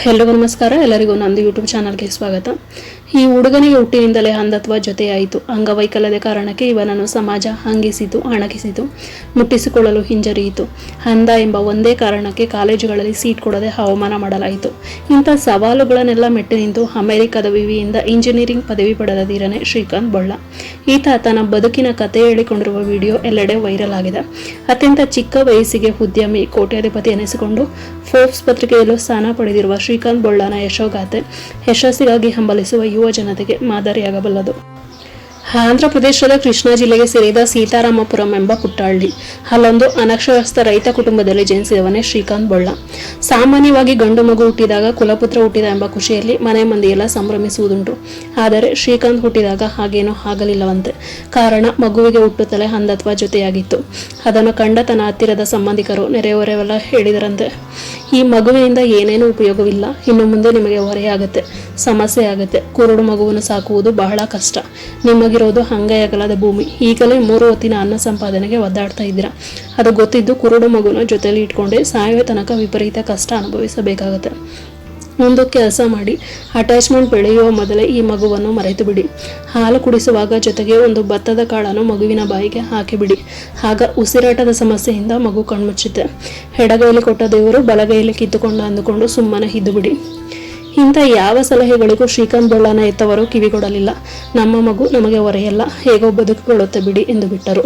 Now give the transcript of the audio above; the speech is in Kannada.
ಎಲ್ರಿಗೂ ನಮಸ್ಕಾರ. ಎಲ್ಲರಿಗೂ ನಂದು ಯೂಟ್ಯೂಬ್ ಚಾನಲ್ಗೆ ಸ್ವಾಗತ. ಈ ಹುಡುಗನಿಗೆ ಹುಟ್ಟಿನಿಂದಲೇ ಅಂಧತ್ವ ಜೊತೆಯಾಯಿತು. ಅಂಗವೈಕಲ್ಯದ ಕಾರಣಕ್ಕೆ ಇವನನ್ನು ಸಮಾಜ ಹಂಗಿಸಿತು, ಅಣಕಿಸಿತು, ಮುಟ್ಟಿಸಿಕೊಳ್ಳಲು ಹಿಂಜರಿಯಿತು. ಅಂಧ ಎಂಬ ಒಂದೇ ಕಾರಣಕ್ಕೆ ಕಾಲೇಜುಗಳಲ್ಲಿ ಸೀಟ್ ಕೊಡದೆ ಅವಮಾನ ಮಾಡಲಾಯಿತು. ಇಂಥ ಸವಾಲುಗಳನ್ನೆಲ್ಲ ಮೆಟ್ಟಿ ನಿಂತು ಅಮೆರಿಕದ ವಿವಿಯಿಂದ ಇಂಜಿನಿಯರಿಂಗ್ ಪದವಿ ಪಡೆದ ಧೀರನೇ ಶ್ರೀಕಾಂತ್ ಬೊಳ್ಳ. ಈತ ತನ್ನ ಬದುಕಿನ ಕಥೆ ಹೇಳಿಕೊಂಡಿರುವ ವಿಡಿಯೋ ಎಲ್ಲೆಡೆ ವೈರಲ್ ಆಗಿದೆ. ಅತ್ಯಂತ ಚಿಕ್ಕ ವಯಸ್ಸಿಗೆ ಉದ್ಯಮಿ, ಕೋಟ್ಯಾಧಿಪತಿ ಎನಿಸಿಕೊಂಡು ಫೋರ್ಬ್ಸ್ ಪತ್ರಿಕೆಯಲ್ಲೂ ಸ್ಥಾನ ಪಡೆದಿರುವ ಶ್ರೀಕಾಂತ್ ಬೊಳ್ಳನ ಯಶೋಗಾಥೆ ಯಶಸ್ಸಿಗಾಗಿ ಹಂಬಲಿಸುವ ಯುವ ಜನತೆಗೆ ಮಾದರಿಯಾಗಬಲ್ಲದು. ಆಂಧ್ರ ಪ್ರದೇಶದ ಕೃಷ್ಣಾ ಜಿಲ್ಲೆಗೆ ಸೇರಿದ ಸೀತಾರಾಮಪುರಂ ಎಂಬ ಪುಟ್ಟಹಳ್ಳಿ. ಅಲ್ಲೊಂದು ಅನಕ್ಷರಸ್ಥ ರೈತ ಕುಟುಂಬದಲ್ಲಿ ಜನಿಸಿದವನೇ ಶ್ರೀಕಾಂತ್ ಬೊಳ್ಳ. ಸಾಮಾನ್ಯವಾಗಿ ಗಂಡು ಮಗು ಹುಟ್ಟಿದಾಗ ಕುಲಪುತ್ರ ಹುಟ್ಟಿದ ಎಂಬ ಖುಷಿಯಲ್ಲಿ ಮನೆ ಮಂದಿಯೆಲ್ಲ ಸಂಭ್ರಮಿಸುವುದುಂಟು. ಆದರೆ ಶ್ರೀಕಾಂತ್ ಹುಟ್ಟಿದಾಗ ಹಾಗೇನೂ ಆಗಲಿಲ್ಲವಂತೆ. ಕಾರಣ, ಮಗುವಿಗೆ ಹುಟ್ಟುತ್ತಲೇ ಅಂಧತ್ವ ಜೊತೆಯಾಗಿತ್ತು. ಅದನ್ನು ಕಂಡ ತನ್ನ ಹತ್ತಿರದ ಸಂಬಂಧಿಕರು, ನೆರೆಹೊರೆಯವೆಲ್ಲ ಹೇಳಿದರಂತೆ, ಈ ಮಗುವಿನಿಂದ ಏನೇನೂ ಉಪಯೋಗವಿಲ್ಲ, ಇನ್ನು ಮುಂದೆ ನಿಮಗೆ ಹೊರೆಯಾಗುತ್ತೆ, ಸಮಸ್ಯೆ ಆಗುತ್ತೆ, ಕುರುಡು ಮಗುವನ್ನು ಸಾಕುವುದು ಬಹಳ ಕಷ್ಟ, ನಿಮಗಿರೋದು ಅಂಗೈಯಗಲದ ಭೂಮಿ, ಈಗಲೇ 3 ಹೊತ್ತಿನ ಅನ್ನ ಸಂಪಾದನೆಗೆ ಒದ್ದಾಡ್ತಾ ಇದ್ದೀರಾ, ಅದು ಗೊತ್ತಿದ್ದು ಕುರುಡು ಮಗುನ ಜೊತೆಲಿ ಇಟ್ಕೊಂಡೆ ಸಾಯುವ ತನಕ ವಿಪರೀತ ಕಷ್ಟ ಅನುಭವಿಸಬೇಕಾಗತ್ತೆ. ಒಂದು ಕೆಲಸ ಮಾಡಿ, ಅಟ್ಯಾಚ್ಮೆಂಟ್ ಬೆಳೆಯುವ ಮೊದಲೇ ಈ ಮಗುವನ್ನು ಮರೆತು ಬಿಡಿ. ಹಾಲು ಕುಡಿಸುವಾಗ ಜೊತೆಗೆ ಒಂದು ಭತ್ತದ ಕಾಳನ್ನು ಮಗುವಿನ ಬಾಯಿಗೆ ಹಾಕಿಬಿಡಿ. ಆಗ ಉಸಿರಾಟದ ಸಮಸ್ಯೆಯಿಂದ ಮಗು ಕಣ್ಮುಚ್ಚುತ್ತೆ. ಎಡಗೈಲಿ ಕೊಟ್ಟ ದೇವರು ಬಲಗೈಲಿ ಕಿತ್ತುಕೊಂಡು ಅಂದುಕೊಂಡು ಸುಮ್ಮನೆ ಇದ್ದು ಬಿಡಿ. ಇಂಥ ಯಾವ ಸಲಹೆಗಳಿಗೂ ಶ್ರೀಕಾಂತ್ ಬೊಳ್ಳನ ಎತ್ತವರು ಕಿವಿಗೊಡಲಿಲ್ಲ. ನಮ್ಮ ಮಗು ನಮಗೆ ಹೊರೆಯಲ್ಲ, ಹೇಗೋ ಬದುಕಿಕೊಳ್ಳುತ್ತೆ ಬಿಡಿ ಎಂದು ಬಿಟ್ಟರು.